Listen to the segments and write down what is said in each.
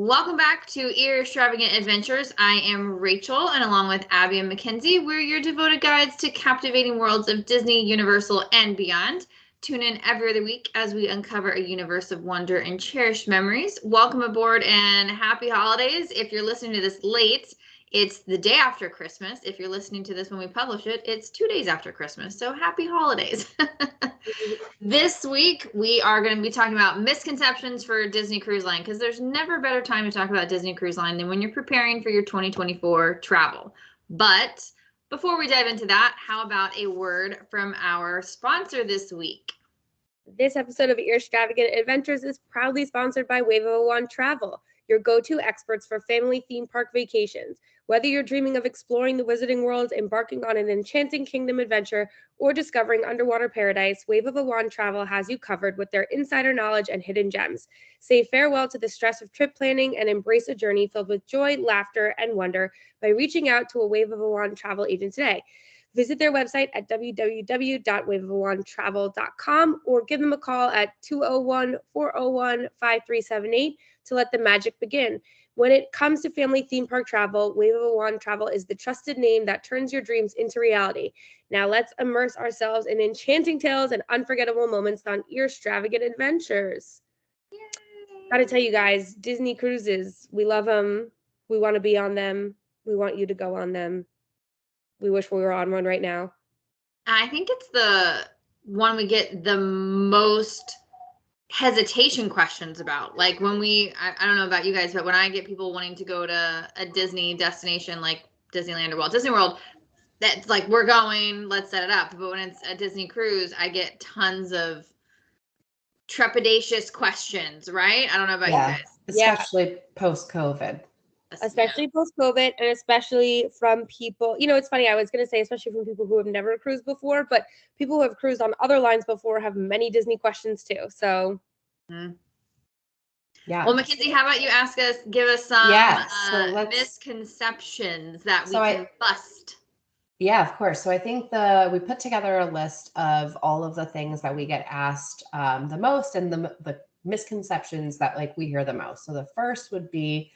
Welcome back to Earstravagent Adventures. I am Rachel, and along with Abby and Mackenzie, we're your devoted guides to captivating worlds of Disney, Universal, and beyond. Tune in every other week as we uncover a universe of wonder and cherished memories. Welcome aboard and happy holidays. If you're listening to this late, it's the day after Christmas. If you're listening to this when we publish it, it's 2 days after Christmas. So happy holidays. This week, we are going to be talking about misconceptions for Disney Cruise Line, because there's never a better time to talk about Disney Cruise Line than when you're preparing for your 2024 travel. But before we dive into that, how about a word from our sponsor this week? This episode of Earstravagent Adventures is proudly sponsored by Wave of a Wand Travel, your go-to experts for family theme park vacations. Whether you're dreaming of exploring the Wizarding World, embarking on an enchanting kingdom adventure, or discovering underwater paradise, Wave of a Wand Travel has you covered with their insider knowledge and hidden gems. Say farewell to the stress of trip planning and embrace a journey filled with joy, laughter, and wonder by reaching out to a Wave of a Wand travel agent today. Visit their website at www.waveofawandtravel.com or give them a call at 201-401-5378 to let the magic begin. When it comes to family theme park travel, Wave of a Wand Travel is the trusted name that turns your dreams into reality. Now let's immerse ourselves in enchanting tales and unforgettable moments on Earstravagant Adventures. Yay. Gotta tell you guys, Disney cruises, we love them. We want to be on them. We want you to go on them. We wish we were on one right now. I think it's the one we get the most hesitation questions about. Like when I don't know about you guys, but when I get people wanting to go to a Disney destination like Disneyland or Walt Disney World, that's like, we're going, let's set it up. But when it's a Disney cruise, I get tons of trepidatious questions, right? I don't know about you guys. Especially post-COVID. Especially post-COVID, and especially from people, it's funny, I was going to say especially from people who have never cruised before, but people who have cruised on other lines before have many Disney questions too, so. Yeah. Well, Mackenzie, how about you give us some misconceptions that we can bust? Yeah, of course. So I think we put together a list of all of the things that we get asked the most, and the misconceptions that we hear the most. So the first would be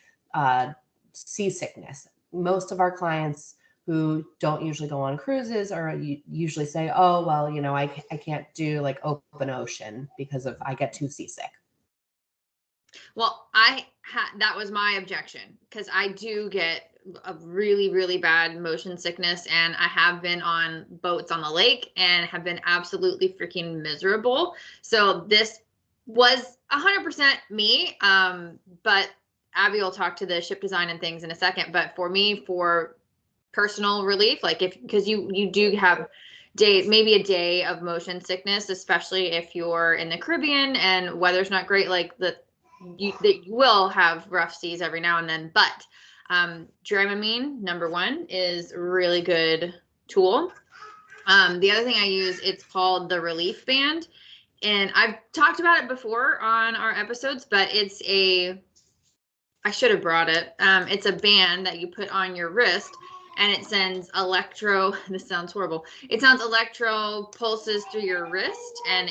seasickness. Most of our clients who don't usually go on cruises or usually say, oh, well, I can't do open ocean because I get too seasick. Well, that was my objection, because I do get a really, really bad motion sickness, and I have been on boats on the lake and have been absolutely freaking miserable. So this was 100% me, but Abby will talk to the ship design and things in a second. But for me, for personal relief, because you do have maybe a day of motion sickness, especially if you're in the Caribbean and weather's not great, you will have rough seas every now and then. But Dramamine, number one, is a really good tool. The other thing I use, it's called the Relief Band. And I've talked about it before on our episodes, but I should have brought it. It's a band that you put on your wrist, and it sends this sounds horrible. It sounds electro pulses through your wrist, and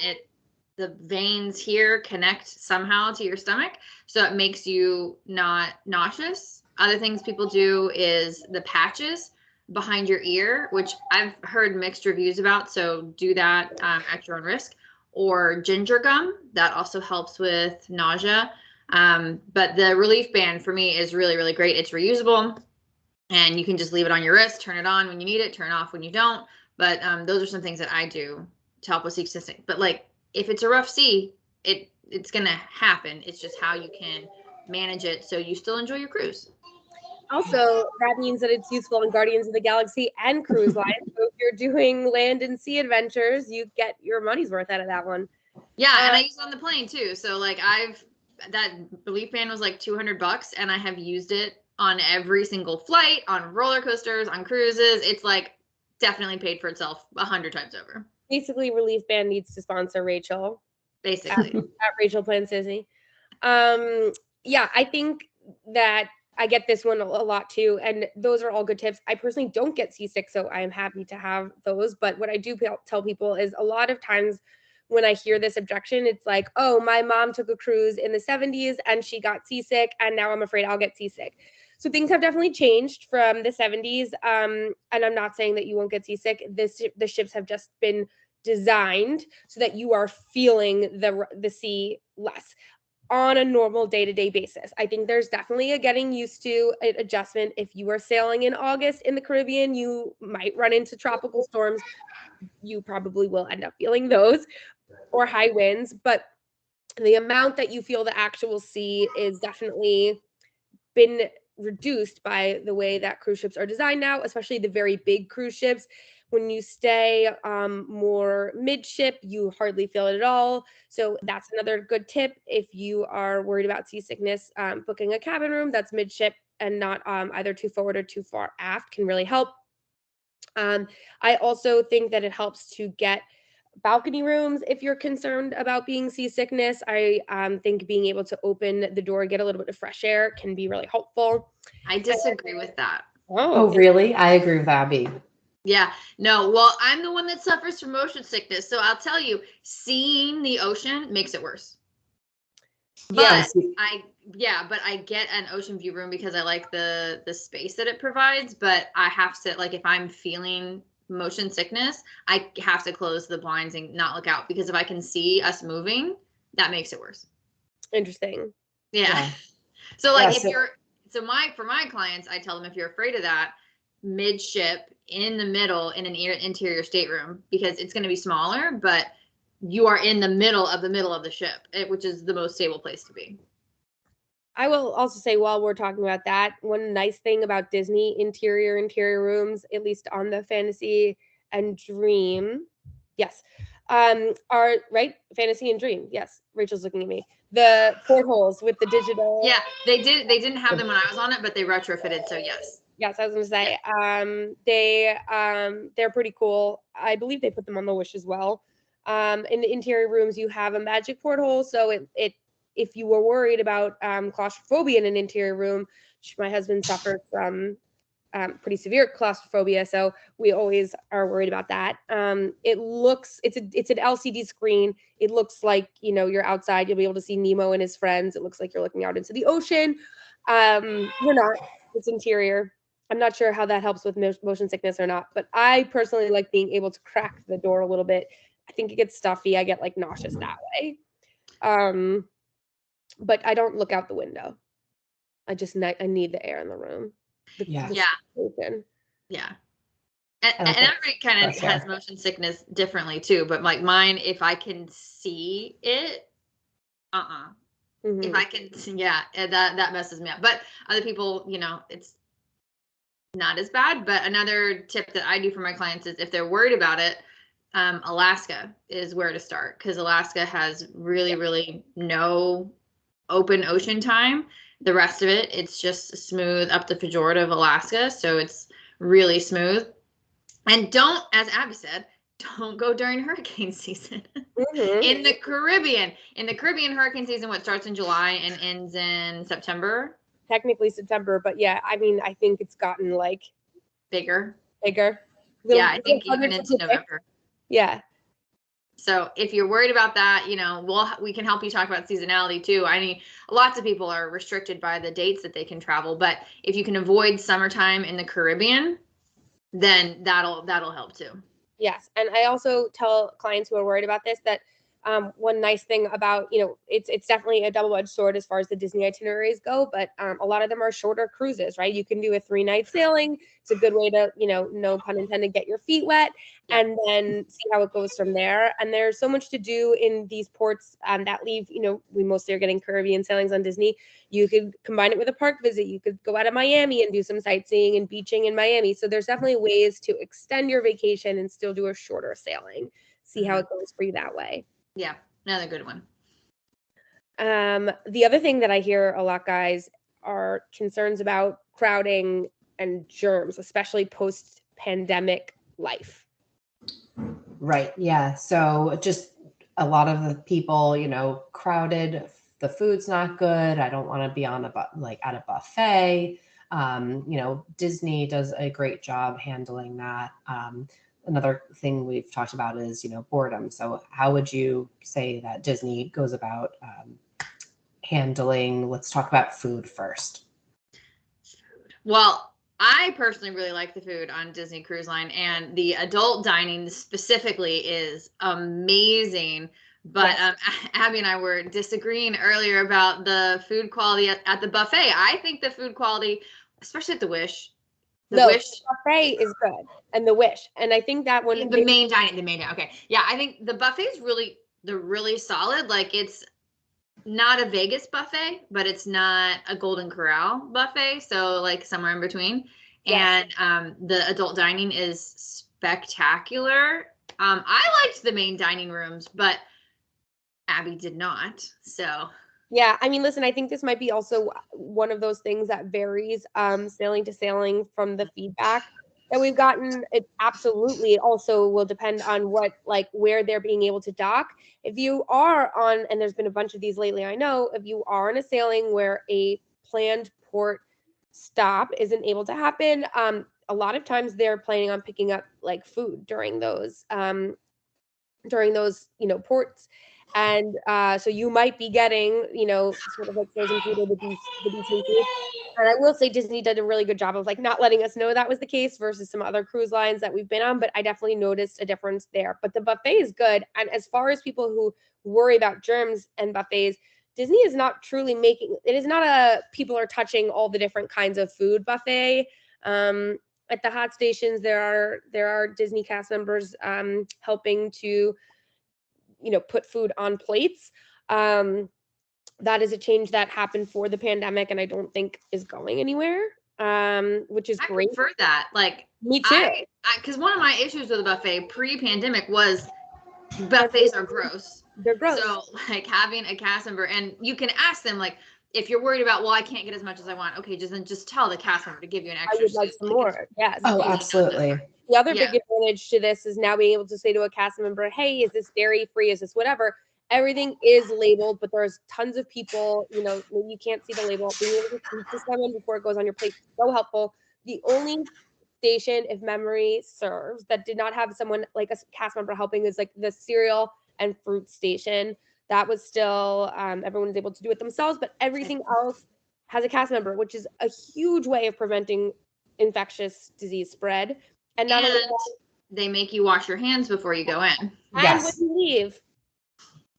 the veins here connect somehow to your stomach. So it makes you not nauseous. Other things people do is the patches behind your ear, which I've heard mixed reviews about. So do that at your own risk. Or ginger gum, that also helps with nausea. But the Relief Band for me is really, really great. It's reusable, and you can just leave it on your wrist, turn it on when you need it, turn it off when you don't. But those are some things that I do to help with seasickness. But if it's a rough sea, it's going to happen. It's just how you can manage it so you still enjoy your cruise. Also, that means that it's useful in Guardians of the Galaxy and cruise lines. So if you're doing land and sea adventures, you get your money's worth out of that one. Yeah, and I use it on the plane too. So that Relief Band was $200, and I have used it on every single flight, on roller coasters, on cruises. It's definitely paid for itself 100 times over. Basically, Relief Band needs to sponsor Rachel. Basically. At Rachel Plan Sissy. Yeah, I think that I get this one a lot too, and those are all good tips. I personally don't get seasick, so I am happy to have those. But what I do tell people is a lot of times when I hear this objection, it's like, oh, my mom took a cruise in the 70s and she got seasick, and now I'm afraid I'll get seasick. So things have definitely changed from the 70s. And I'm not saying that you won't get seasick. The ships have just been designed so that you are feeling the sea less on a normal day-to-day basis. I think there's definitely a getting used to adjustment. If you are sailing in August in the Caribbean, you might run into tropical storms. You probably will end up feeling those, or high winds, but the amount that you feel the actual sea is definitely been reduced by the way that cruise ships are designed now, especially the very big cruise ships. When you stay more midship, you hardly feel it at all. So that's another good tip. If you are worried about seasickness, booking a cabin room that's midship and not either too forward or too far aft can really help. I also think that it helps to get balcony rooms if you're concerned about being seasickness. I think being able to open the door, get a little bit of fresh air can be really helpful. I disagree with that. Oh, really? I agree with Abby. Yeah, no, well, I'm the one that suffers from motion sickness. So I'll tell you, seeing the ocean makes it worse. But but I get an ocean view room because I like the space that it provides. But I have to, like, if I'm feeling motion sickness, I have to close the blinds and not look out, because if I can see us moving, that makes it worse. Interesting. Yeah. So like for my clients, I tell them, if you're afraid of that, midship in the middle in an interior stateroom, because it's going to be smaller, but you are in the middle of the ship, which is the most stable place to be. I will also say, while we're talking about that, one nice thing about Disney interior rooms, at least on the Fantasy and Dream, yes, are right. Fantasy and Dream, yes. Rachel's looking at me. The portholes with the digital. Yeah, they didn't have them when I was on it, but they retrofitted. So yes. Yes, I was going to say, they're pretty cool. I believe they put them on the Wish as well. In the interior rooms, you have a magic porthole, so if you were worried about claustrophobia in an interior room, my husband suffered from pretty severe claustrophobia, so we always are worried about that. It's an LCD screen. It looks like, you're outside. You'll be able to see Nemo and his friends. It looks like you're looking out into the ocean. You're not. It's interior. I'm not sure how that helps with motion sickness or not, but I personally like being able to crack the door a little bit. I think it gets stuffy. I get like nauseous that way. But I don't look out the window. I need the air in the room. Yeah. And everybody kind of has motion sickness differently too, but like mine, if I can see it, if I can, that messes me up. But other people, it's not as bad. But another tip that I do for my clients is, if they're worried about it, Alaska is where to start, because Alaska has really, really no open ocean time. The rest of it, it's just smooth up the pejorative of Alaska. So it's really smooth. And don't, as Abby said, don't go during hurricane season. In the Caribbean. Hurricane season, what starts in July and ends in September? Technically September, but yeah, I mean, I think it's gotten like bigger. I think even into November. Yeah. So if you're worried about that, we can help you talk about seasonality too. I mean, lots of people are restricted by the dates that they can travel, but if you can avoid summertime in the Caribbean, then that'll help too. Yes. And I also tell clients who are worried about this that one nice thing about, it's definitely a double-edged sword as far as the Disney itineraries go, but a lot of them are shorter cruises, right? You can do a 3-night sailing. It's a good way to, no pun intended, get your feet wet and then see how it goes from there. And there's so much to do in these ports that leave, we mostly are getting Caribbean sailings on Disney. You could combine it with a park visit. You could go out of Miami and do some sightseeing and beaching in Miami. So there's definitely ways to extend your vacation and still do a shorter sailing. See how it goes for you that way. Yeah, another good one. The other thing that I hear a lot, guys, are concerns about crowding and germs, especially post-pandemic life. Right. Yeah. So just a lot of the people, crowded. The food's not good. I don't want to be at a buffet. Disney does a great job handling that. another thing we've talked about is, boredom. So how would you say that Disney goes about handling, let's talk about food first. Well, I personally really like the food on Disney Cruise Line, and the adult dining specifically is amazing. But Yes. Abby and I were disagreeing earlier about the food quality at the buffet. I think the food quality, especially at the Wish, The Wish, buffet is good, and the Wish, and I think that one. the main dining. Okay, yeah, I think the buffet is they're really solid. Like, it's not a Vegas buffet, but it's not a Golden Corral buffet. So like somewhere in between. Yes. And the adult dining is spectacular. I liked the main dining rooms, but Abby did not. So Yeah, I mean, listen, I think this might be also one of those things that varies sailing to sailing from the feedback that we've gotten. It absolutely also will depend on where they're being able to dock. If you are on, and there's been a bunch of these lately, I know, if you are on a sailing where a planned port stop isn't able to happen, a lot of times they're planning on picking up like food during those ports. And so you might be getting, sort of like frozen food or the beach food. And I will say Disney did a really good job of like not letting us know that was the case versus some other cruise lines that we've been on. But I definitely noticed a difference there. But the buffet is good. And as far as people who worry about germs and buffets, Disney is not truly it is not a people are touching all the different kinds of food buffet. At the hot stations, there are Disney cast members helping to put food on plates. That is a change that happened for the pandemic and I don't think is going anywhere, which is great. I prefer that. Like, me too. Because one of my issues with the buffet pre-pandemic was buffets are gross. They're gross. So like having a cast member, and you can ask them like, if you're worried about, well, I can't get as much as I want. Okay, just tell the cast member to give you an extra. I would like some more. Yes. Oh, absolutely. The other big advantage to this is now being able to say to a cast member, hey, is this dairy free? Is this whatever? Everything is labeled, but there's tons of people, maybe you can't see the label. Being able to speak to someone before it goes on your plate is so helpful. The only station, if memory serves, that did not have someone like a cast member helping is like the cereal and fruit station. That was still, everyone was able to do it themselves, but everything else has a cast member, which is a huge way of preventing infectious disease spread. And not only that, they make you wash your hands before you go in. And when you leave.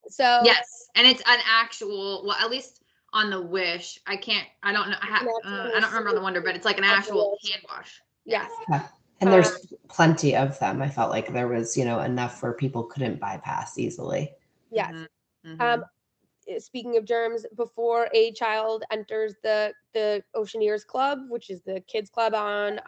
So yes, and it's an actual, well, at least on the Wish, I don't know, I don't remember on the Wonder, but it's like an actual hand wash. Yes. Yeah. And there's plenty of them. I felt like there was, enough where people couldn't bypass easily. Yes. Speaking of germs, before a child enters the Oceaneers Club, which is the kids club on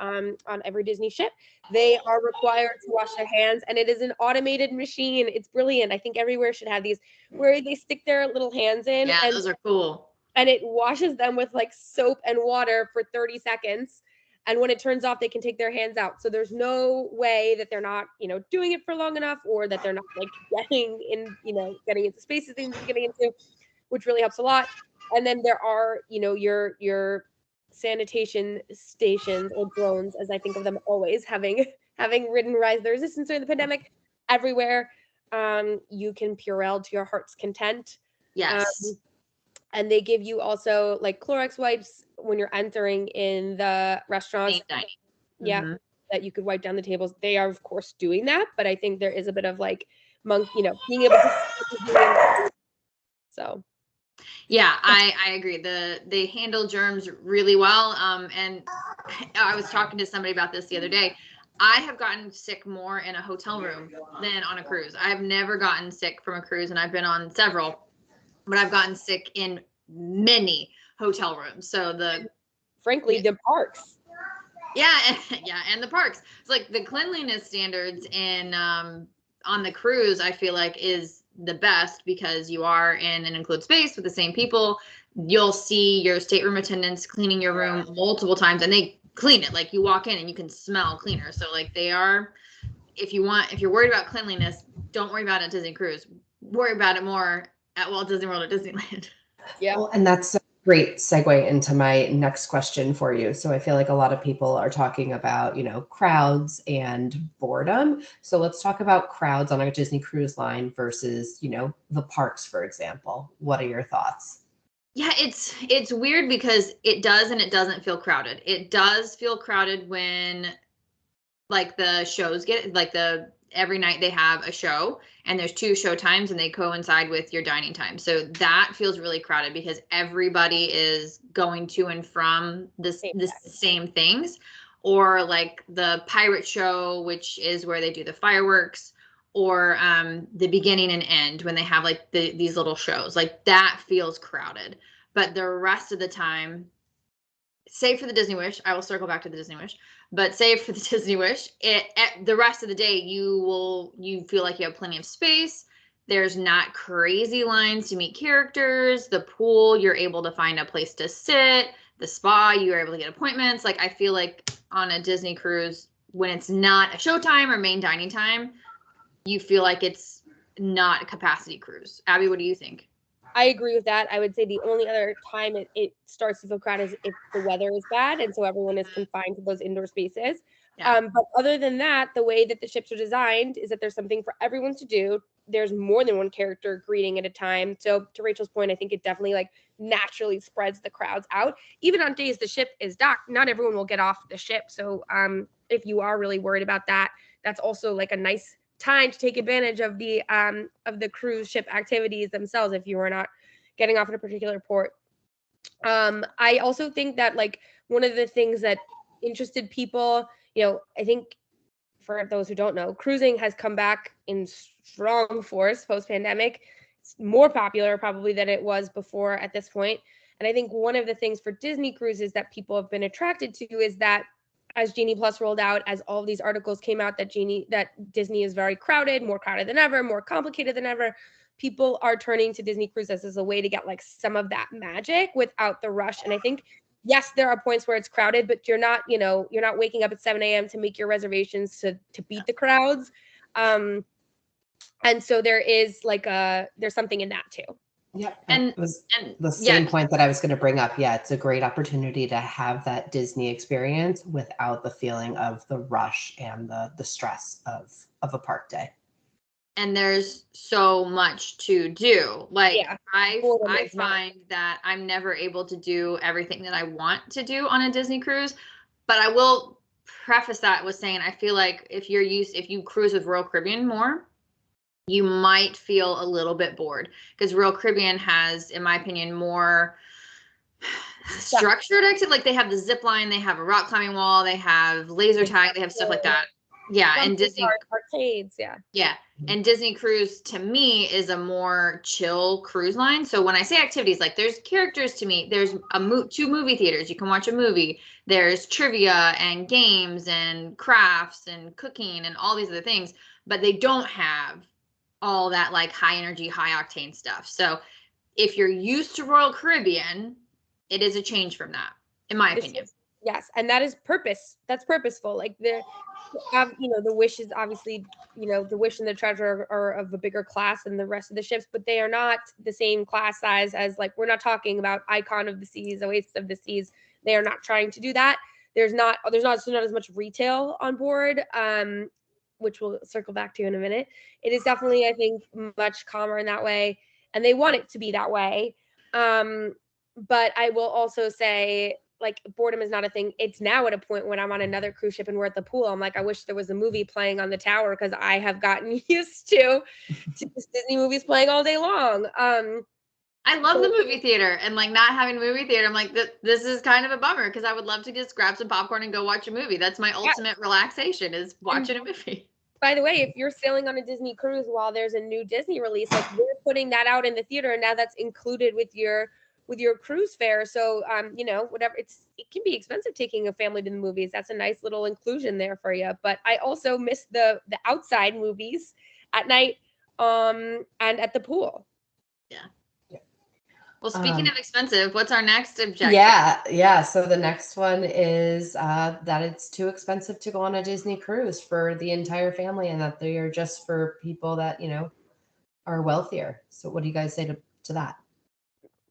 every Disney ship, they are required to wash their hands, and it is an automated machine. It's brilliant. I think everywhere should have these where they stick their little hands in. Yeah, those are cool. And it washes them with like soap and water for 30 seconds. And when it turns off, they can take their hands out. So there's no way that they're not, doing it for long enough, or that they're not like getting into spaces they need to be getting into, which really helps a lot. And then there are, your sanitation stations or drones, as I think of them always, having ridden Rise the Resistance during the pandemic everywhere. You can Purell to your heart's content. Yes. And they give you also like Clorox wipes when you're entering in the restaurants. Yeah, that you could wipe down the tables. They are, of course, doing that, but I think there is a bit of like being able to. So. Yeah, I agree. They handle germs really well. And I was talking to somebody about this the other day. I have gotten sick more in a hotel room than on a cruise. I've never gotten sick from a cruise, and I've been on several. But I've gotten sick in many hotel rooms. So the parks. Yeah, and the parks. It's like the cleanliness standards in on the cruise, I feel like is the best because you are in an enclosed space with the same people. You'll see your stateroom attendants cleaning your room multiple times, and they clean it. Like you walk in and you can smell cleaner. So like they are. If you're worried about cleanliness, don't worry about it at Disney Cruise. Worry about it more at Walt Disney World or Disneyland. Yeah. Well, and that's great segue into my next question for you. So I feel like a lot of people are talking about, crowds and boredom. So let's talk about crowds on a Disney Cruise Line versus, the parks, for example. What are your thoughts? Yeah, it's weird because it does and it doesn't feel crowded. It does feel crowded when like the shows get like every night they have a show and there's 2 show times and they coincide with your dining time. So that feels really crowded because everybody is going to and from the same things. Or like the pirate show, which is where they do the fireworks, or the beginning and end when they have like these little shows. Like that feels crowded. But the rest of the time, save for the Disney Wish, I will circle back to the Disney Wish, but save for the Disney Wish, the rest of the day you feel like you have plenty of space. There's not crazy lines to meet characters. The pool, you're able to find a place to sit. The spa, you're able to get appointments. Like I feel like on a Disney cruise, when it's not a showtime or main dining time, you feel like it's not a capacity cruise. Abby, what do you think? I agree with that. I would say the only other time it starts to feel crowded is if the weather is bad and so everyone is confined to those indoor spaces. Yeah. But other than that, the way that the ships are designed is that there's something for everyone to do. There's more than one character greeting at a time. So to Rachel's point, I think it definitely like naturally spreads the crowds out. Even on days the ship is docked, not everyone will get off the ship. So if you are really worried about that, that's also like a nice time to take advantage of the cruise ship activities themselves if you are not getting off at a particular port. I also think that like one of the things that interested people, I think for those who don't know, cruising has come back in strong force post-pandemic. It's more popular probably than it was before at this point. And I think one of the things for Disney cruises that people have been attracted to is that as Genie Plus rolled out, as all of these articles came out that Disney is very crowded, more crowded than ever, more complicated than ever, people are turning to Disney cruises as a way to get like some of that magic without the rush. And I think, yes, there are points where it's crowded, but you're not waking up at 7 a.m. to make your reservations to beat the crowds. And so there is like there's something in that too. Yeah, and it was the same point that I was going to bring up. Yeah, it's a great opportunity to have that Disney experience without the feeling of the rush and the stress of a park day. And there's so much to do. Like I find that I'm never able to do everything that I want to do on a Disney cruise. But I will preface that with saying I feel like if you cruise with Royal Caribbean more, you might feel a little bit bored because Royal Caribbean has, in my opinion, more structured activity. Like they have the zip line, they have a rock climbing wall, they have laser tag, they have stuff like that. Yeah, and Disney arcades, yeah, and Disney Cruise to me is a more chill cruise line. So when I say activities, like there's characters to meet, there's 2 movie theaters, you can watch a movie. There's trivia and games and crafts and cooking and all these other things, but they don't have all that like high energy, high octane stuff. So if you're used to Royal Caribbean, it is a change from that, in my opinion. Yes, and that is purpose. That's purposeful. Like the Wish is obviously, the Wish and the Treasure are of a bigger class than the rest of the ships, but they are not the same class size as like we're not talking about Icon of the Seas, Oasis of the Seas. They are not trying to do that. There's not as much retail on board, which we'll circle back to in a minute. It is definitely, I think, much calmer in that way, and they want it to be that way. But I will also say, like, boredom is not a thing. It's now at a point when I'm on another cruise ship and we're at the pool, I'm like, I wish there was a movie playing on the tower because I have gotten used to Disney movies playing all day long. I love the movie theater, and like not having a movie theater, I'm like, this is kind of a bummer because I would love to just grab some popcorn and go watch a movie. That's my ultimate relaxation, is watching a movie. By the way, if you're sailing on a Disney cruise while there's a new Disney release, like we're putting that out in the theater, and now that's included with your cruise fare. So whatever, it can be expensive taking a family to the movies. That's a nice little inclusion there for you. But I also miss the outside movies at night and at the pool. Yeah. Well, speaking of expensive, what's our next objective? Yeah. So the next one is that it's too expensive to go on a Disney cruise for the entire family, and that they are just for people that are wealthier. So what do you guys say to that?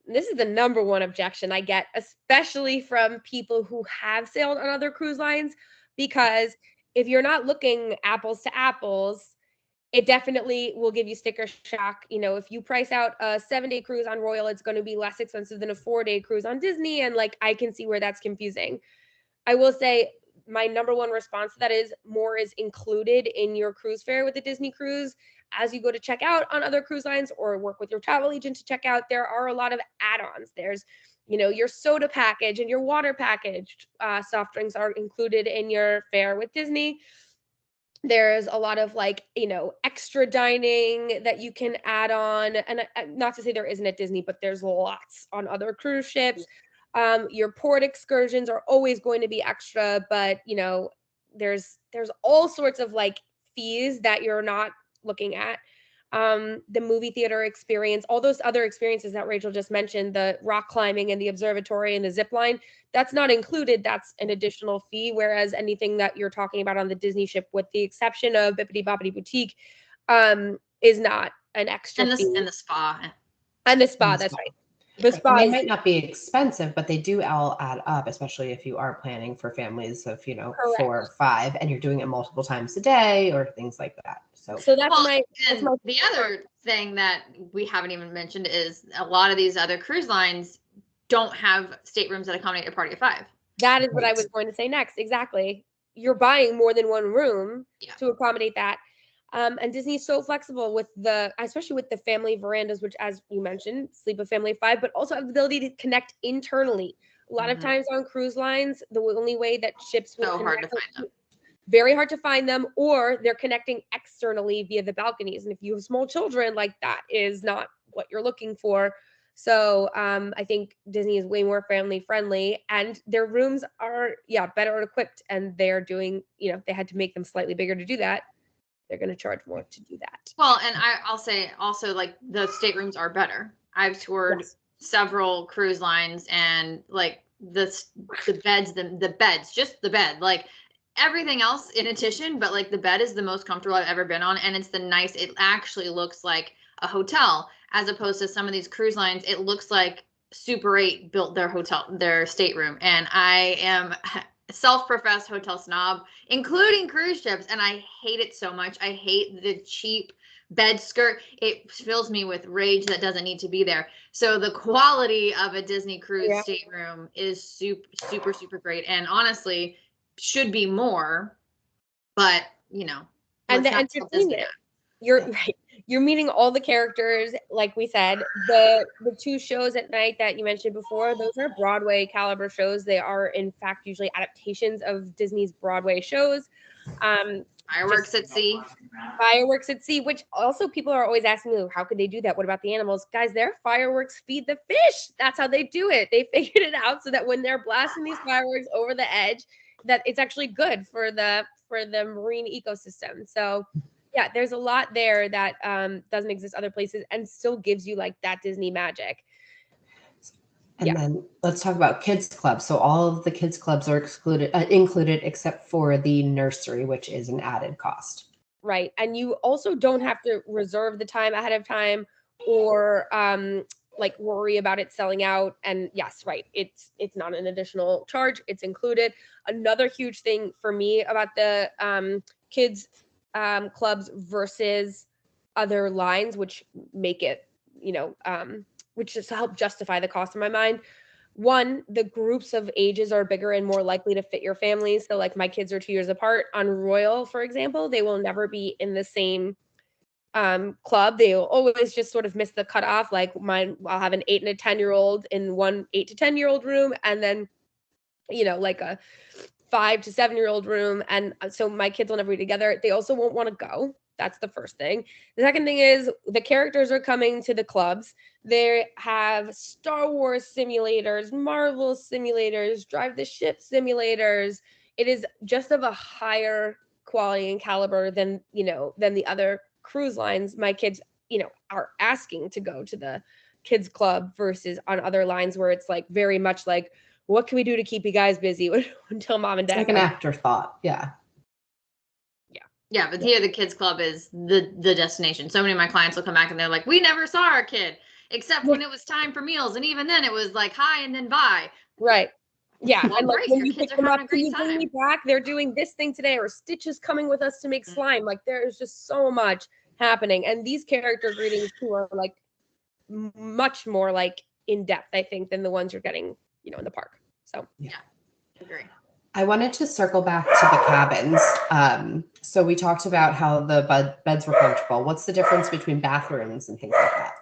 this is the number one objection I get, especially from people who have sailed on other cruise lines, because if you're not looking apples to apples, it definitely will give you sticker shock. You know, if you price out a 7-day cruise on Royal, it's going to be less expensive than a 4-day cruise on Disney. And like, I can see where that's confusing. I will say my number one response to that is more is included in your cruise fare with the Disney cruise. As you go to check out on other cruise lines or work with your travel agent to check out, there are a lot of add-ons. There's, you know, your soda package and your water package. Soft drinks are included in your fare with Disney. There's a lot of like, you know, extra dining that you can add on. And not to say there isn't at Disney, but there's lots on other cruise ships. Your port excursions are always going to be extra, but you know, there's all sorts of like fees that you're not looking at. The movie theater experience, all those other experiences that Rachel just mentioned, the rock climbing and the observatory and the zip line, that's not included. That's an additional fee. Whereas anything that you're talking about on the Disney ship, with the exception of Bippity Boppity Boutique, is not an extra fee. And the spa. And the spa, that's right. The And spa they might not be expensive, but they do all add up, especially if you are planning for families of, you know, Correct. 4 or 5, and you're doing it multiple times a day or things like that. So that's Well, my the other thing that we haven't even mentioned is a lot of these other cruise lines don't have staterooms that accommodate a party of 5. That is what I was going to say next. Exactly. You're buying more than one room to accommodate that. And Disney is so flexible with especially with the family verandas, which, as you mentioned, sleep a family of 5, but also have the ability to connect internally. A lot of times on cruise lines, the only way that ships will hard to find them. Very hard to find them, or they're connecting externally via the balconies. And if you have small children, like, that is not what you're looking for. So I think Disney is way more family friendly, and their rooms are better equipped, and they're doing, you know, they had to make them slightly bigger to do that. They're going to charge more to do that. Well, and I'll say also, like, the staterooms are better. I've toured several cruise lines, and like the beds, just the bed, like everything else in addition, but like the bed is the most comfortable I've ever been on, and it's it actually looks like a hotel, as opposed to some of these cruise lines. It looks like Super 8 built their stateroom, and I am self-professed hotel snob, including cruise ships, and I hate it so much. I hate the cheap bed skirt. It fills me with rage that doesn't need to be there. So the quality of a Disney cruise stateroom is super, super great, and honestly should be more, but you know, and the entertainment. You're right. You're meeting all the characters. Like we said, the 2 shows at night that you mentioned before, those are Broadway caliber shows. They are, in fact, usually adaptations of Disney's Broadway shows. Fireworks at sea. Fireworks at sea, which also people are always asking me, how could they do that? What about the animals? Guys, their fireworks feed the fish. That's how they do it. They figured it out so that when they're blasting these fireworks over the edge, that it's actually good for the marine ecosystem. So yeah, there's a lot there that doesn't exist other places, and still gives you like that Disney magic. And then let's talk about kids clubs. So all of the kids clubs are included except for the nursery, which is an added cost. Right. And you also don't have to reserve the time ahead of time, or like worry about it selling out. And yes, right. It's not an additional charge. It's included. Another huge thing for me about the kids clubs versus other lines, which make it, you know, which just help justify the cost in my mind. One, the groups of ages are bigger and more likely to fit your family. So like my kids are 2 years apart. On Royal, for example, they will never be in the same club. They will always just sort of miss the cutoff. Like I'll have an 8 and a 10-year-old in one 8 to 10-year-old room, and then, you know, like a 5 to 7-year-old room. And so my kids will never be together. They also won't want to go. That's the first thing. The second thing is the characters are coming to the clubs. They have Star Wars simulators, Marvel simulators, Drive the Ship simulators. It is just of a higher quality and caliber than the other cruise lines. My kids, you know, are asking to go to the kids club versus on other lines where it's like very much like, what can we do to keep you guys busy until mom and dad like an afterthought. Yeah, but here the kids club is the destination. So many of my clients will come back and they're like, we never saw our kid. except when it was time for meals. And even then it was like, hi, and then bye. Right. Yeah. Well, And like great, when your you kids pick are them up, having a can great you bring me time. back? They're doing this thing today, or Stitch is coming with us to make slime. Like there is just so much happening. And these character greetings too are like much more like in depth, I think, than the ones you're getting, in the park. So Yeah, agree. I wanted to circle back to the cabins. So we talked about how the beds were comfortable. What's the difference between bathrooms and things like that?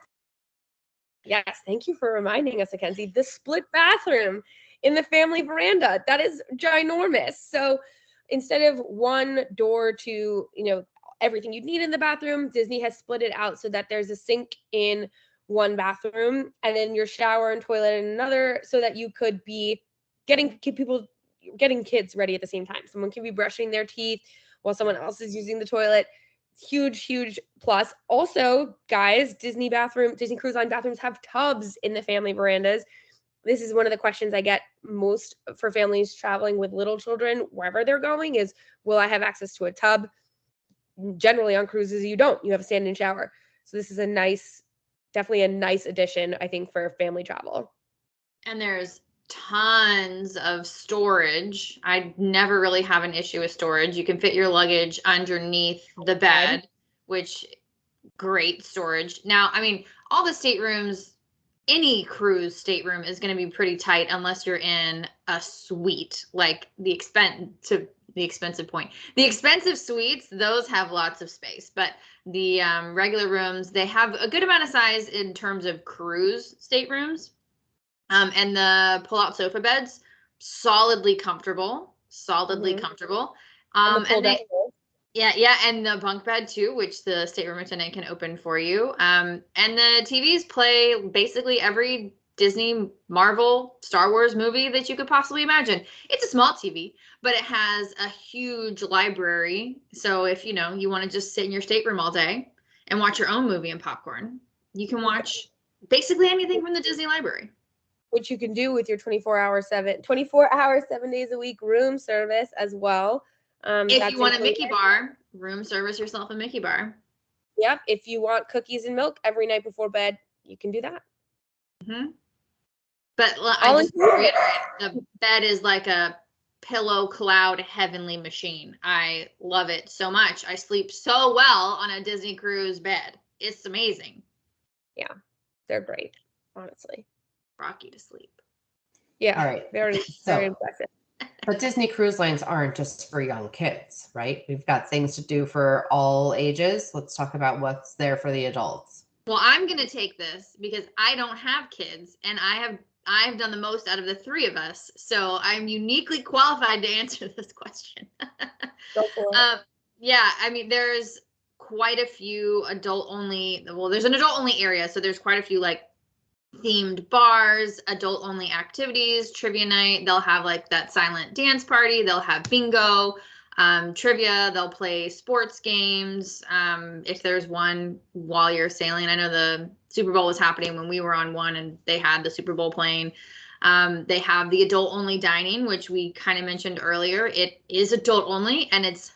yes, thank you for reminding us, Mackenzie. The split bathroom in the family veranda, that is ginormous. So instead of one door to, everything you'd need in the bathroom, Disney has split it out so that there's a sink in one bathroom and then your shower and toilet in another, so that you could be getting kids ready at the same time. Someone can be brushing their teeth while someone else is using the toilet. Huge plus. Also, guys, Disney Cruise Line bathrooms have tubs in the family verandas. This is one of the questions I get most for families traveling with little children wherever they're going is, will I have access to a tub? Generally on cruises, you don't. You have a stand-in shower. So this is definitely a nice addition, I think, for family travel. And there's tons of storage. I never really have an issue with storage. You can fit your luggage underneath the bed, which great storage. Now, I mean, all the staterooms, any cruise stateroom is going to be pretty tight unless you're in a suite, like the expensive point. The expensive suites, those have lots of space, but the regular rooms, they have a good amount of size in terms of cruise staterooms. And the pull-out sofa beds, solidly comfortable. Yeah, and the bunk bed too, which the stateroom attendant can open for you. And the TVs play basically every Disney, Marvel, Star Wars movie that you could possibly imagine. It's a small TV, but it has a huge library. So if you want to just sit in your stateroom all day and watch your own movie and popcorn, you can watch basically anything from the Disney library. Which you can do with your 24-hour, 7 days a week room service as well. If you want a Mickey bar, room service yourself a Mickey bar. Yep. If you want cookies and milk every night before bed, you can do that. Mm-hmm. But I just reiterate, the bed is like a pillow cloud heavenly machine. I love it so much. I sleep so well on a Disney cruise bed. It's amazing. Yeah, they're great, honestly. Rock you to sleep. Yeah. All right. Very impressive. But Disney Cruise Lines aren't just for young kids, right? We've got things to do for all ages. Let's talk about what's there for the adults. Well, I'm going to take this because I don't have kids and I've done the most out of the three of us. So I'm uniquely qualified to answer this question. Go for it. Yeah, I mean, there's quite a few there's an adult only area. So there's quite a few like themed bars, adult only activities, trivia night. They'll have like that silent dance party. They'll have bingo, trivia. They'll play sports games. If there's one while you're sailing, I know the Super Bowl was happening when we were on one and they had the Super Bowl playing. They have the adult only dining, which we kind of mentioned earlier. It is adult only and it's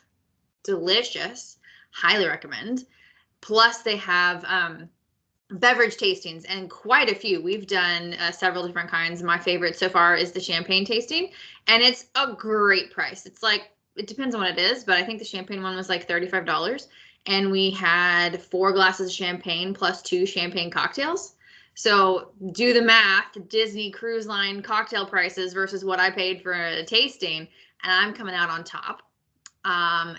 delicious. Highly recommend. Plus they have, beverage tastings and quite a few. We've done several different kinds. My favorite so far is the champagne tasting, and it's a great price. It's like, it depends on what it is, but I think the champagne one was like $35, and we had 4 glasses of champagne plus 2 champagne cocktails. So do the math, Disney Cruise Line cocktail prices versus what I paid for a tasting, and I'm coming out on top.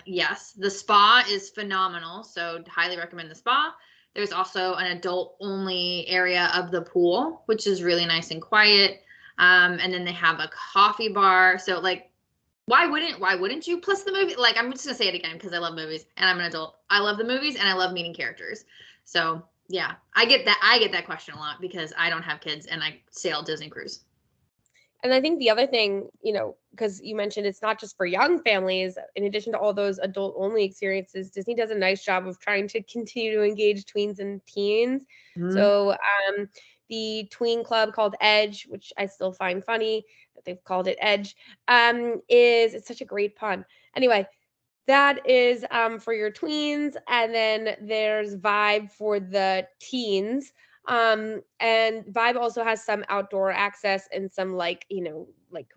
Yes, the spa is phenomenal, so highly recommend the spa. There's also an adult only area of the pool, which is really nice and quiet. And then they have a coffee bar. So like, why wouldn't you? Plus the movie, like, I'm just gonna say it again because I love movies and I'm an adult. I love the movies and I love meeting characters. So yeah, I get that question a lot because I don't have kids and I sail Disney cruise. And I think the other thing, because you mentioned it's not just for young families, in addition to all those adult only experiences, Disney does a nice job of trying to continue to engage tweens and teens. Mm-hmm. So the tween club called Edge, which I still find funny that they've called it Edge, it's such a great pun. Anyway, that is for your tweens. And then there's Vibe for the teens. And Vibe also has some outdoor access and some like, like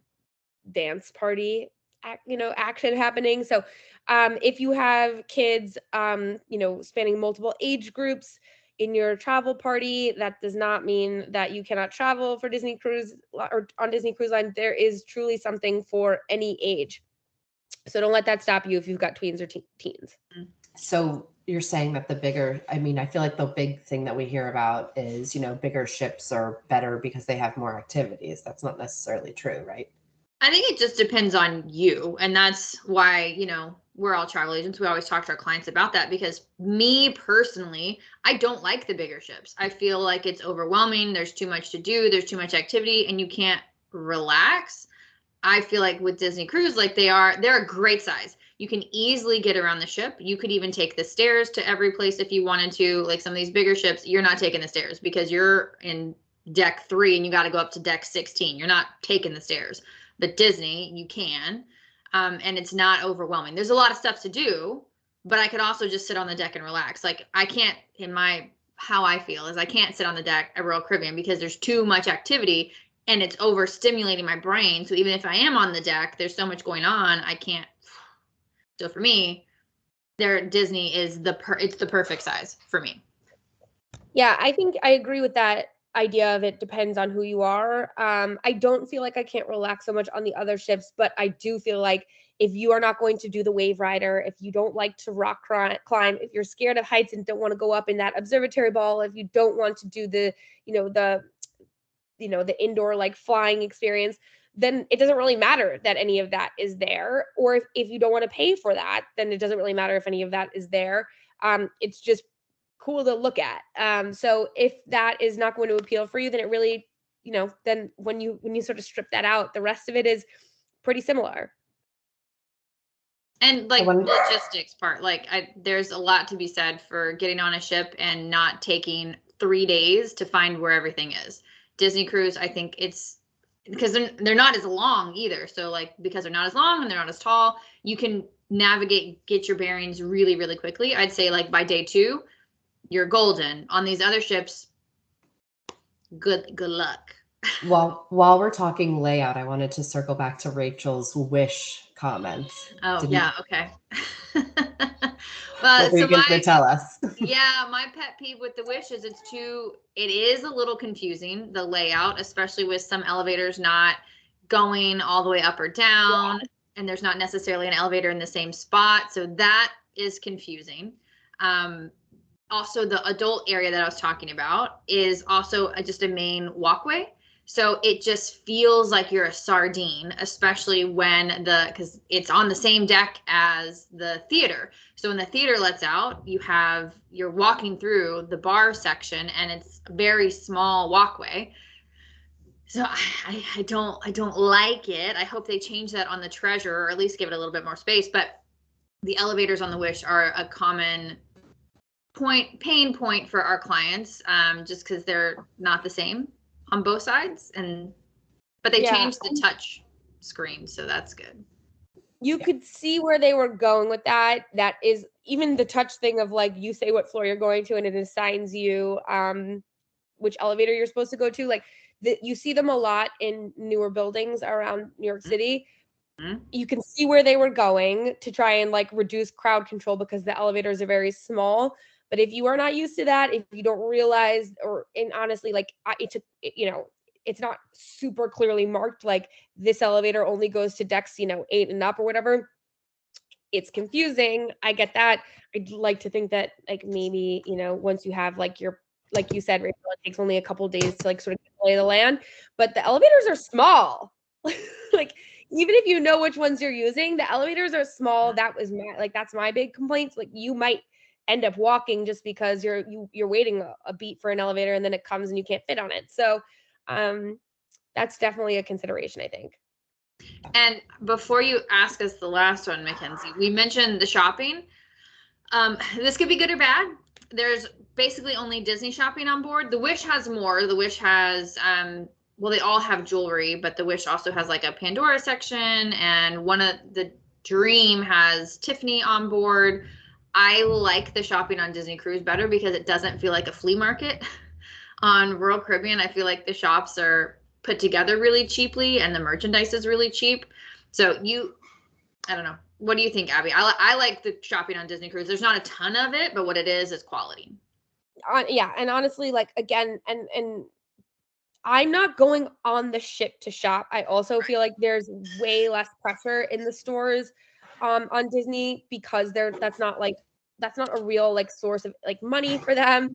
dance party action happening. So if you have kids spanning multiple age groups in your travel party, that does not mean that you cannot travel for Disney Cruise or on Disney Cruise Line. There is truly something for any age. So don't let that stop you if you've got tweens or teens. So you're saying that the bigger, I mean, I feel like the big thing that we hear about is, bigger ships are better because they have more activities. That's not necessarily true, right? I think it just depends on you. And that's why, we're all travel agents. We always talk to our clients about that, because me personally, I don't like the bigger ships. I feel like it's overwhelming. There's too much to do. There's too much activity and you can't relax. I feel like with Disney Cruise, like they're a great size. You can easily get around the ship. You could even take the stairs to every place if you wanted to. Like some of these bigger ships, you're not taking the stairs because you're in deck 3 and you got to go up to deck 16. You're not taking the stairs. But Disney, you can. And it's not overwhelming. There's a lot of stuff to do, but I could also just sit on the deck and relax. Like I can't, how I feel is I can't sit on the deck at Royal Caribbean because there's too much activity and it's overstimulating my brain. So even if I am on the deck, there's so much going on, I can't. So for me, Disney is it's the perfect size for me. Yeah, I think I agree with that idea of it depends on who you are. I don't feel like I can't relax so much on the other ships, but I do feel like if you are not going to do the wave rider, if you don't like to rock climb, if you're scared of heights and don't want to go up in that observatory ball, if you don't want to do the indoor like flying experience, then it doesn't really matter that any of that is there. Or if you don't want to pay for that, then it doesn't really matter if any of that is there. It's just cool to look at. So if that is not going to appeal for you, then it really, then when you sort of strip that out, the rest of it is pretty similar. And like logistics part, like there's a lot to be said for getting on a ship and not taking 3 days to find where everything is. Disney Cruise, I think it's because they're not as long either. So like, because they're not as long and they're not as tall, you can get your bearings really, really quickly. I'd say like by day 2, you're golden. On these other ships, good luck. While we're talking layout, I wanted to circle back to Rachel's Wish comments. Oh, okay. What were you going to tell us? Yeah, my pet peeve with the Wish is it is a little confusing, the layout, especially with some elevators not going all the way up or down, and there's not necessarily an elevator in the same spot. So that is confusing. Also, the adult area that I was talking about is also just a main walkway. So it just feels like you're a sardine, especially because it's on the same deck as the theater. So when the theater lets out, you're walking through the bar section and it's a very small walkway. So I don't like it. I hope they change that on the Treasure, or at least give it a little bit more space. But the elevators on the Wish are a common pain point for our clients, just because they're not the same on both sides, but they changed the touch screen, so that's good. You could see where they were going with that. That is even the touch thing of like, you say what floor you're going to and it assigns you which elevator you're supposed to go to. Like you see them a lot in newer buildings around New York City. Mm-hmm. You can see where they were going to try and like reduce crowd control because the elevators are very small. But if you are not used to that, if you don't realize, honestly, like it's not super clearly marked, like this elevator only goes to decks, 8 and up or whatever. It's confusing. I get that. I'd like to think that like maybe, once you have like like you said, Rachel, it takes only a couple of days to like sort of lay the land, but the elevators are small. Like even if you know which ones you're using, the elevators are small. That's my big complaint. Like you might end up walking just because you're waiting a beat for an elevator and then it comes and you can't fit on it. So that's definitely a consideration, I think. And before you ask us the last one, Mackenzie, we mentioned the shopping. This could be good or bad. There's basically only Disney shopping on board. The Wish has more. The Wish has they all have jewelry, but the Wish also has like a Pandora section, and one of the Dream has Tiffany on board. I like the shopping on Disney Cruise better because it doesn't feel like a flea market. On Royal Caribbean, I feel like the shops are put together really cheaply and the merchandise is really cheap. So I don't know. What do you think, Abby? I like the shopping on Disney Cruise. There's not a ton of it, but what it is quality. Yeah, and honestly, like again, and I'm not going on the ship to shop. I also feel like there's way less pressure in the stores on Disney because that's not a real like source of like money for them.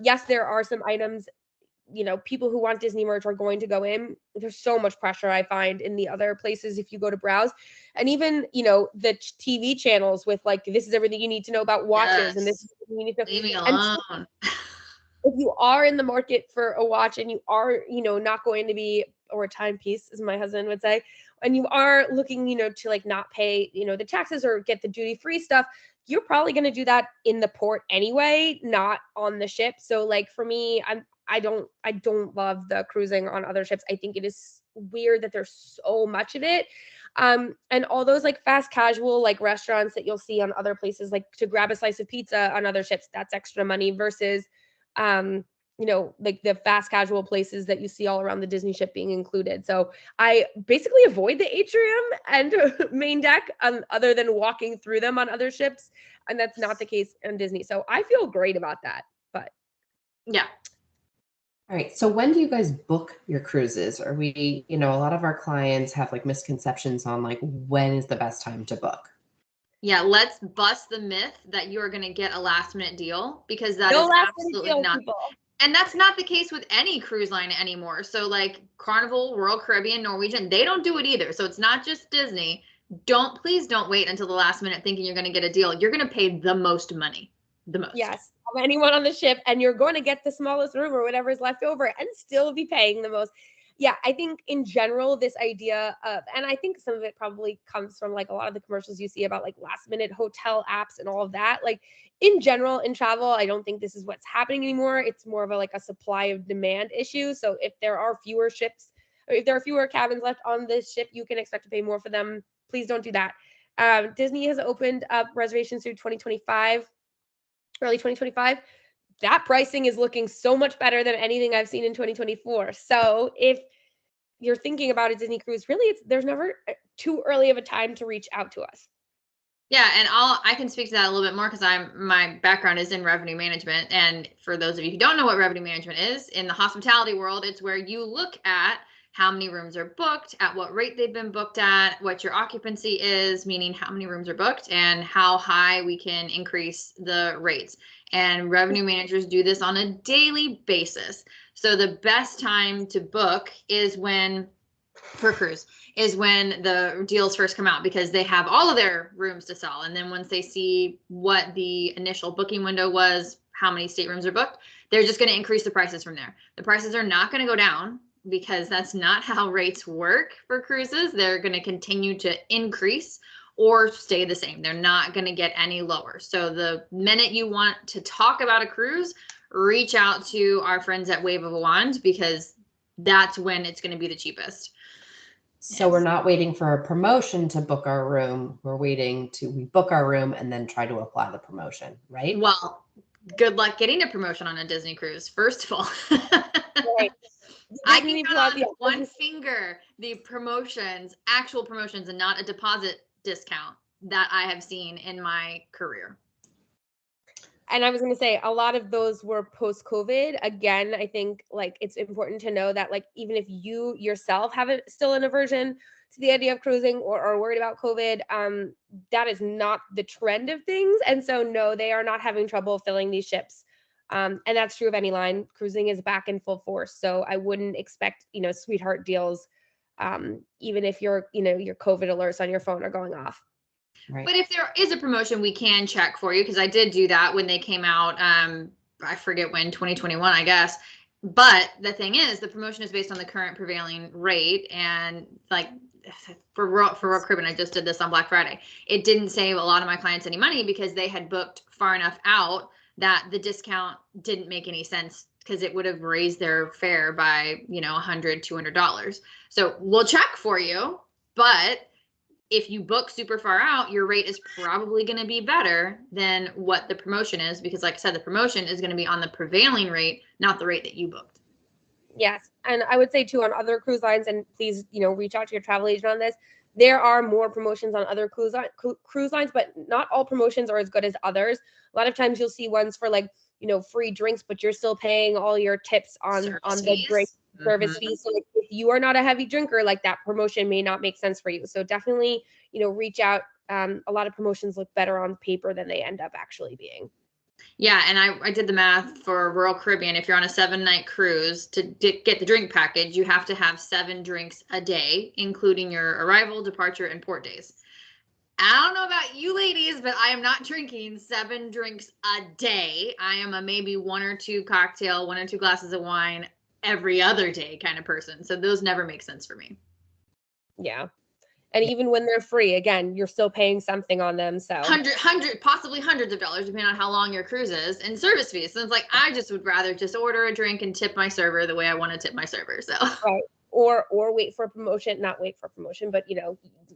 Yes, there are some items, people who want Disney merch are going to go in. There's so much pressure I find in the other places if you go to browse. And even, the TV channels with like, this is everything you need to know about watches and this is everything you need to Leave me and alone. if you are in the market for a watch and you are, not going to be, or a timepiece, as my husband would say, and you are looking, to like not pay, the taxes or get the duty free stuff, you're probably going to do that in the port anyway, not on the ship. So like for me, I don't love the cruising on other ships. I think it is weird that there's so much of it. And all those like fast casual like restaurants that you'll see on other places, like to grab a slice of pizza on other ships, that's extra money versus like the fast casual places that you see all around the Disney ship being included. So I basically avoid the atrium and main deck other than walking through them on other ships. And that's not the case on Disney. So I feel great about that. But yeah. All right. So when do you guys book your cruises? Are we, a lot of our clients have like misconceptions on like when is the best time to book? Yeah, let's bust the myth that you're going to get a last minute deal because that no is last absolutely deal, not. people. And that's not the case with any cruise line anymore. So like Carnival, Royal Caribbean, Norwegian, they don't do it either. So it's not just Disney. Please don't wait until the last minute thinking you're going to get a deal. You're going to pay the most money. The most. Yes, of anyone on the ship, and you're going to get the smallest room or whatever is left over and still be paying the most. Yeah, I think in general, this idea of, and I think some of it probably comes from like a lot of the commercials you see about like last minute hotel apps and all of that. Like in general, in travel, I don't think this is what's happening anymore. It's more of a supply of demand issue. So if there are fewer ships, or if there are fewer cabins left on this ship, you can expect to pay more for them. Please don't do that. Disney has opened up reservations through 2025. Early 2025, that pricing is looking so much better than anything I've seen in 2024. So if you're thinking about a Disney cruise, really, there's never too early of a time to reach out to us. Yeah, and I can speak to that a little bit more because my background is in revenue management. And for those of you who don't know what revenue management is, in the hospitality world, it's where you look at how many rooms are booked, at what rate they've been booked at, what your occupancy is, meaning how many rooms are booked, and how high we can increase the rates. And revenue managers do this on a daily basis. So the best time to book is for cruise is when the deals first come out because they have all of their rooms to sell. And then once they see what the initial booking window was, how many staterooms are booked, they're just going to increase the prices from there. The prices are not going to go down because that's not how rates work for cruises. They're going to continue to increase or stay the same. They're not going to get any lower. So the minute you want to talk about a cruise, reach out to our friends at Wave of a Wand because that's when it's going to be the cheapest. So we're not waiting for a promotion to book our room. We book our room and then try to apply the promotion, right? Well, good luck getting a promotion on a Disney cruise, first of all. Right. I can count on one finger the actual promotions, and not a deposit discount that I have seen in my career. And I was going to say a lot of those were post-COVID. Again, I think like it's important to know that like even if you yourself have still an aversion to the idea of cruising or are worried about COVID, that is not the trend of things. And so no, they are not having trouble filling these ships. And that's true of any line. Cruising is back in full force. So I wouldn't expect, sweetheart deals, even if your COVID alerts on your phone are going off. Right. But if there is a promotion, we can check for you because I did do that when they came out. I forget when, 2021, I guess. But the thing is, the promotion is based on the current prevailing rate. And like for Royal Caribbean, I just did this on Black Friday. It didn't save a lot of my clients any money because they had booked far enough out that the discount didn't make any sense because it would have raised their fare by, $100, $200. So we'll check for you, but if you book super far out, your rate is probably going to be better than what the promotion is, because like I said, the promotion is going to be on the prevailing rate, not the rate that you booked. Yes. And I would say too, on other cruise lines, and please, reach out to your travel agent on this. There are more promotions on other cruise lines, but not all promotions are as good as others. A lot of times you'll see ones for like, free drinks, but you're still paying all your tips on the drink service fee. So like, if you are not a heavy drinker, like that promotion may not make sense for you. So definitely, reach out. A lot of promotions look better on paper than they end up actually being. Yeah, and I did the math for Royal Caribbean. If you're on a 7-night cruise, to get the drink package, you have to have 7 drinks a day, including your arrival, departure, and port days. I don't know about you ladies, but I am not drinking 7 drinks a day. I am a maybe 1 or 2 cocktail, 1 or 2 glasses of wine every other day kind of person. So those never make sense for me. Yeah. And even when they're free, again, you're still paying something on them. So possibly hundreds of dollars, depending on how long your cruise is, and service fees. So it's like, I just would rather just order a drink and tip my server the way I want to tip my server. So right. Or wait for a promotion, not wait for a promotion, but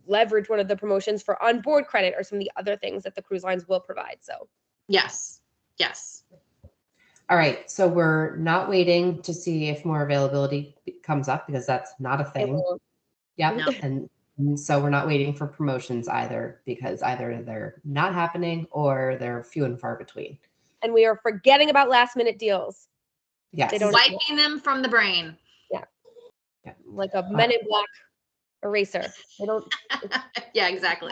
leverage one of the promotions for onboard credit or some of the other things that the cruise lines will provide. So yes. All right. So we're not waiting to see if more availability comes up, because that's not a thing. Yep. No. And so we're not waiting for promotions either, because either they're not happening or they're few and far between. And we are forgetting about last minute deals. Yes. Wiping them from the brain. Yeah. Like a Men in Black eraser. They don't. Yeah, exactly.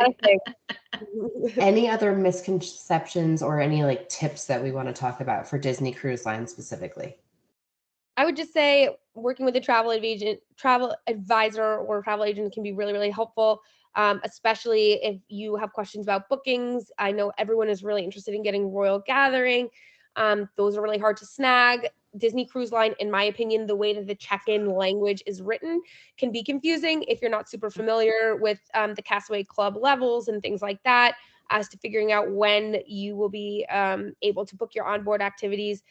Any other misconceptions or any like tips that we want to talk about for Disney Cruise Line specifically? I would just say working with a travel advisor or travel agent can be really, really helpful, especially if you have questions about bookings. I know everyone is really interested in getting Royal Gathering. Those are really hard to snag. Disney Cruise Line, in my opinion, the way that the check-in language is written can be confusing if you're not super familiar with the Castaway Club levels and things like that, as to figuring out when you will be able to book your onboard activities.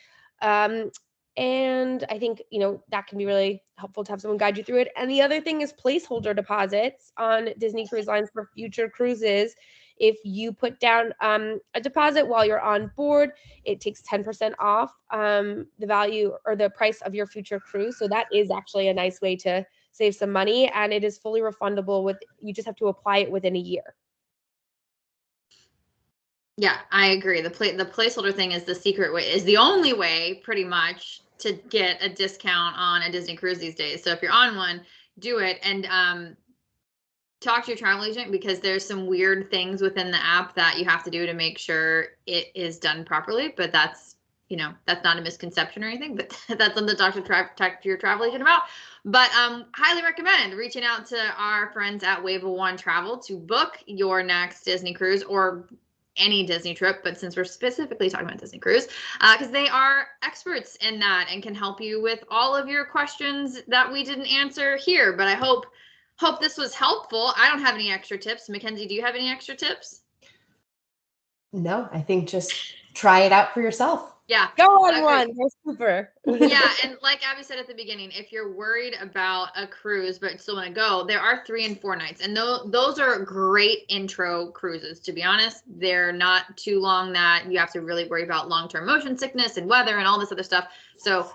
And I think, that can be really helpful to have someone guide you through it. And the other thing is placeholder deposits on Disney Cruise Lines for future cruises. If you put down a deposit while you're on board, it takes 10% off the value or the price of your future cruise. So that is actually a nice way to save some money, and it is fully refundable. You just have to apply it within a year. Yeah, I agree. The placeholder thing is the secret way, is the only way pretty much to get a discount on a Disney cruise these days. So if you're on one, do it, and talk to your travel agent, because there's some weird things within the app that you have to do to make sure it is done properly. But that's, that's not a misconception or anything, but that's something to talk to your travel agent about. But highly recommend reaching out to our friends at Wave of One Travel to book your next Disney cruise or any Disney trip, but since we're specifically talking about Disney cruise, because they are experts in that and can help you with all of your questions that we didn't answer here. But I hope this was helpful. I don't have any extra tips. Mackenzie, do you have any extra tips? No, I think just try it out for yourself. Yeah. Go on one. That's super. Yeah. And like Abby said at the beginning, if you're worried about a cruise but still want to go, there are 3 and 4 nights. And those are great intro cruises. To be honest, they're not too long that you have to really worry about long-term motion sickness and weather and all this other stuff. So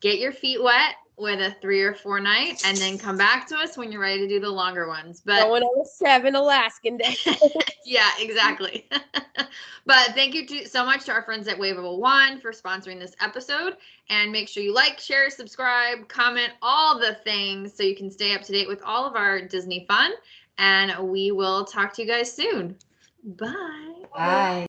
get your feet wet with a 3 or 4 night, and then come back to us when you're ready to do the longer ones. But going on a 7 Alaskan day. Yeah, exactly. But thank you so much to our friends at Wave of One for sponsoring this episode. And make sure you like, share, subscribe, comment, all the things, so you can stay up to date with all of our Disney fun. And we will talk to you guys soon. Bye. Bye.